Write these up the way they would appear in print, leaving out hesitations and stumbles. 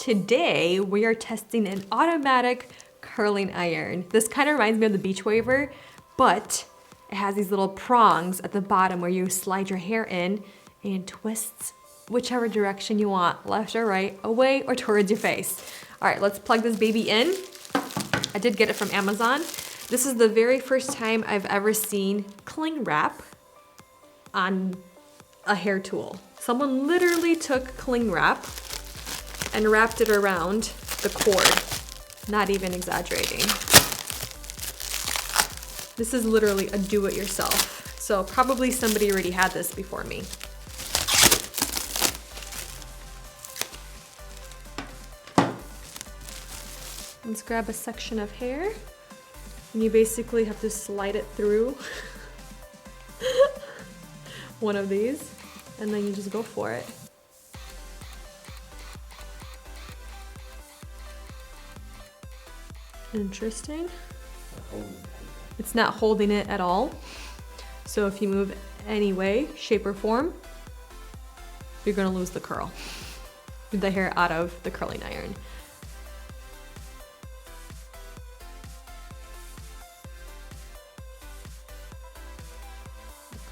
today we are testing an automatic curling iron. This kind of reminds me of the beach waver, but it has these little prongs at the bottom where you slide your hair in and twists whichever direction you want, left or right, away or towards your face. All right, let's plug this baby in. I did get it from Amazon. This is the very first time I've ever seen cling wrap on a hair tool. Someone literally took cling wrap and wrapped it around the cord. Not even exaggerating. This is literally a do-it-yourself. So probably somebody already had this before me. Let's grab a section of hair. And you basically have to slide it through one of these, and then you just go for it. Interesting. It's not holding it at all. So if you move any way, shape or form, you're gonna lose the curl. The hair out of the curling iron.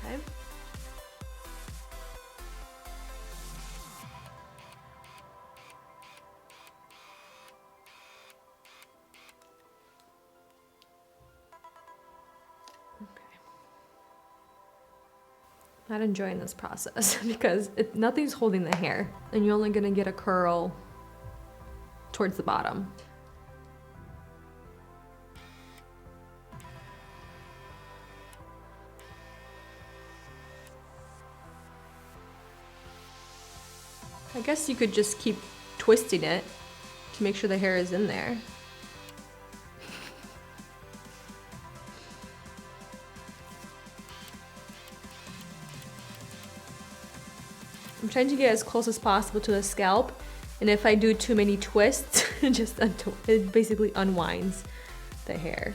Okay. Not enjoying this process because nothing's holding the hair and you're only gonna get a curl towards the bottom. I guess you could just keep twisting it to make sure the hair is in there. I'm trying to get as close as possible to the scalp, and if I do too many twists, it basically unwinds the hair.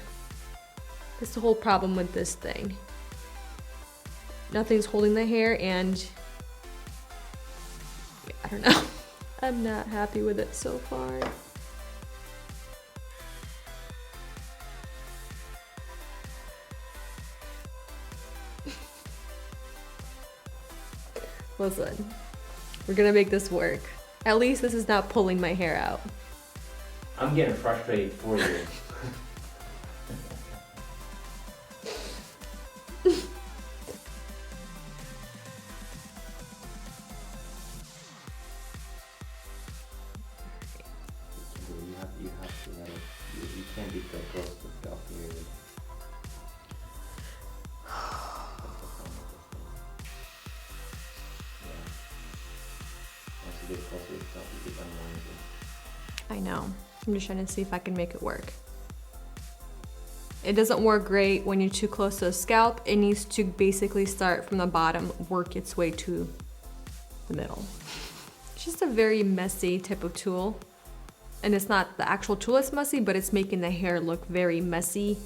That's the whole problem with this thing. Nothing's holding the hair, and I don't know. I'm not happy with it so far. Listen, we're gonna make this work. At least this is not pulling my hair out. I'm getting frustrated for you. You have to let it, you can't be so close to scalp here. I know. I'm just trying to see if I can make it work. It doesn't work great when you're too close to the scalp. It needs to basically start from the bottom, work its way to the middle. It's just a very messy type of tool. And it's not the actual tool that's messy, but it's making the hair look very messy,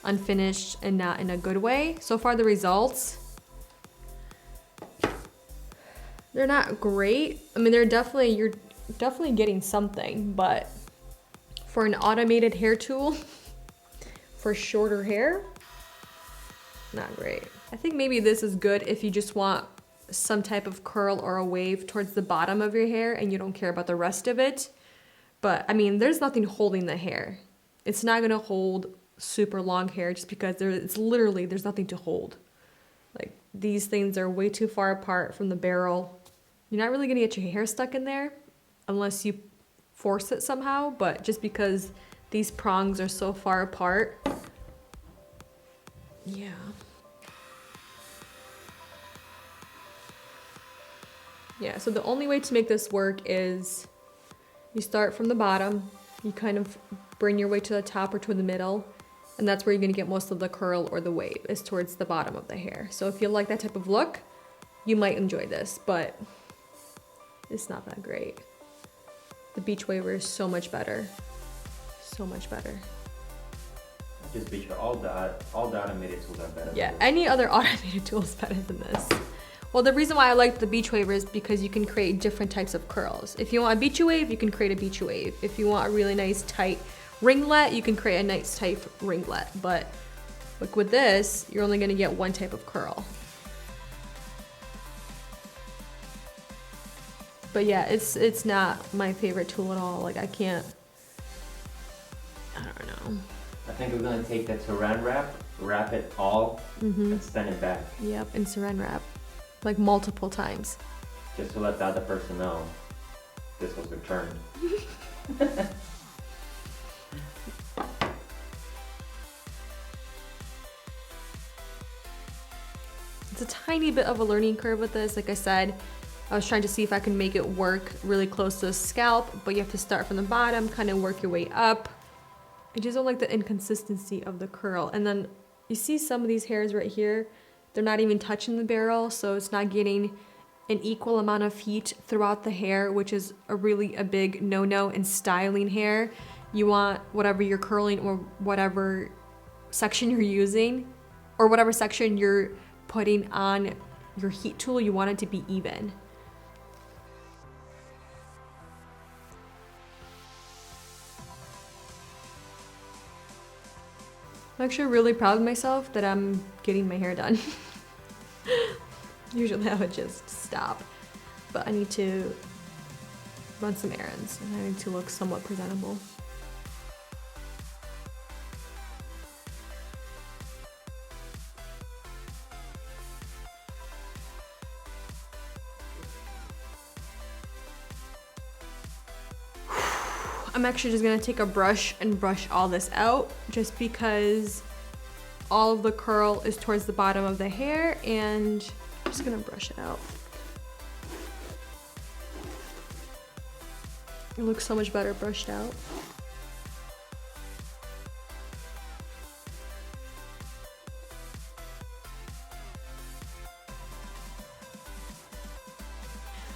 unfinished, and not in a good way. So far the results, they're not great. I mean, you're definitely getting something, but for an automated hair tool, for shorter hair, not great. I think maybe this is good if you just want some type of curl or a wave towards the bottom of your hair and you don't care about the rest of it. But I mean, there's nothing holding the hair. It's not gonna hold super long hair just because there's nothing to hold. Like, these things are way too far apart from the barrel. You're not really gonna get your hair stuck in there unless you force it somehow, but just because these prongs are so far apart, yeah. Yeah, so the only way to make this work is you start from the bottom, you kind of bring your way to the top or to the middle, and that's where you're gonna get most of the curl or the wave, is towards the bottom of the hair. So if you like that type of look, you might enjoy this, but it's not that great. The beach waver is so much better. So much better. Just beach, all the automated tools are better. Yeah, any other automated tool is better than this. Well, the reason why I like the beach wave is because you can create different types of curls. If you want a beach wave, you can create a beach wave. If you want a really nice tight ringlet, you can create a nice tight ringlet. But like with this, you're only gonna get one type of curl. But yeah, it's not my favorite tool at all. Like I don't know. I think we're gonna take the saran wrap, wrap it all, and send it back. Yep, and saran wrap. Like multiple times. Just to let the other person know this was returned. It's a tiny bit of a learning curve with this. Like I said, I was trying to see if I can make it work really close to the scalp, but you have to start from the bottom, kind of work your way up. I just don't like the inconsistency of the curl. And then you see some of these hairs right here, they're not even touching the barrel, so it's not getting an equal amount of heat throughout the hair, which is a big no-no in styling hair. You want whatever you're curling or whatever section you're using, or whatever section you're putting on your heat tool, you want it to be even. I'm actually really proud of myself that I'm getting my hair done. Usually I would just stop, but I need to run some errands and I need to look somewhat presentable. I'm actually just gonna take a brush and brush all this out just because all of the curl is towards the bottom of the hair, and I'm just gonna brush it out. It looks so much better brushed out.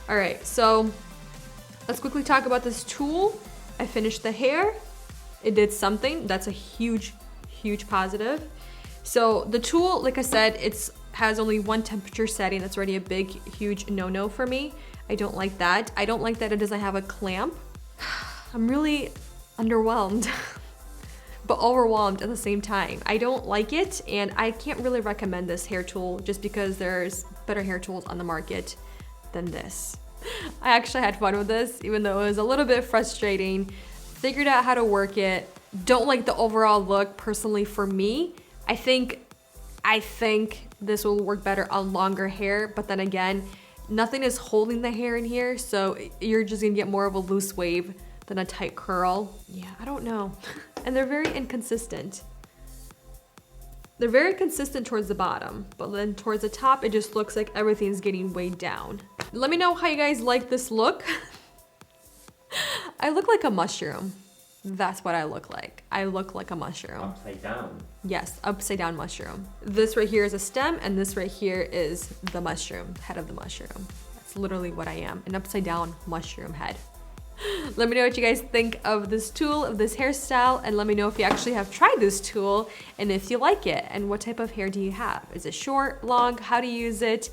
All right, so let's quickly talk about this tool. I finished the hair. It did something. That's a huge, huge positive. So the tool, like I said, has only one temperature setting. That's already a big, huge no-no for me. I don't like that. I don't like that it doesn't have a clamp. I'm really underwhelmed, but overwhelmed at the same time. I don't like it, and I can't really recommend this hair tool just because there's better hair tools on the market than this. I actually had fun with this, even though it was a little bit frustrating. Figured out how to work it. Don't like the overall look personally for me. I think this will work better on longer hair, but then again, nothing is holding the hair in here, so you're just gonna get more of a loose wave than a tight curl. Yeah, I don't know. And they're very inconsistent. They're very consistent towards the bottom, but then towards the top, it just looks like everything's getting weighed down. Let me know how you guys like this look. I look like a mushroom. That's what I look like. I look like a mushroom. Upside down. Yes, upside down mushroom. This right here is a stem, and this right here is the mushroom, head of the mushroom. That's literally what I am, an upside down mushroom head. Let me know what you guys think of this tool, of this hairstyle, and let me know if you actually have tried this tool and if you like it, and what type of hair do you have? Is it short, long, how to use it?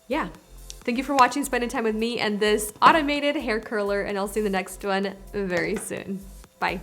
Yeah. Thank you for watching, spending time with me and this automated hair curler, and I'll see you in the next one very soon. Bye.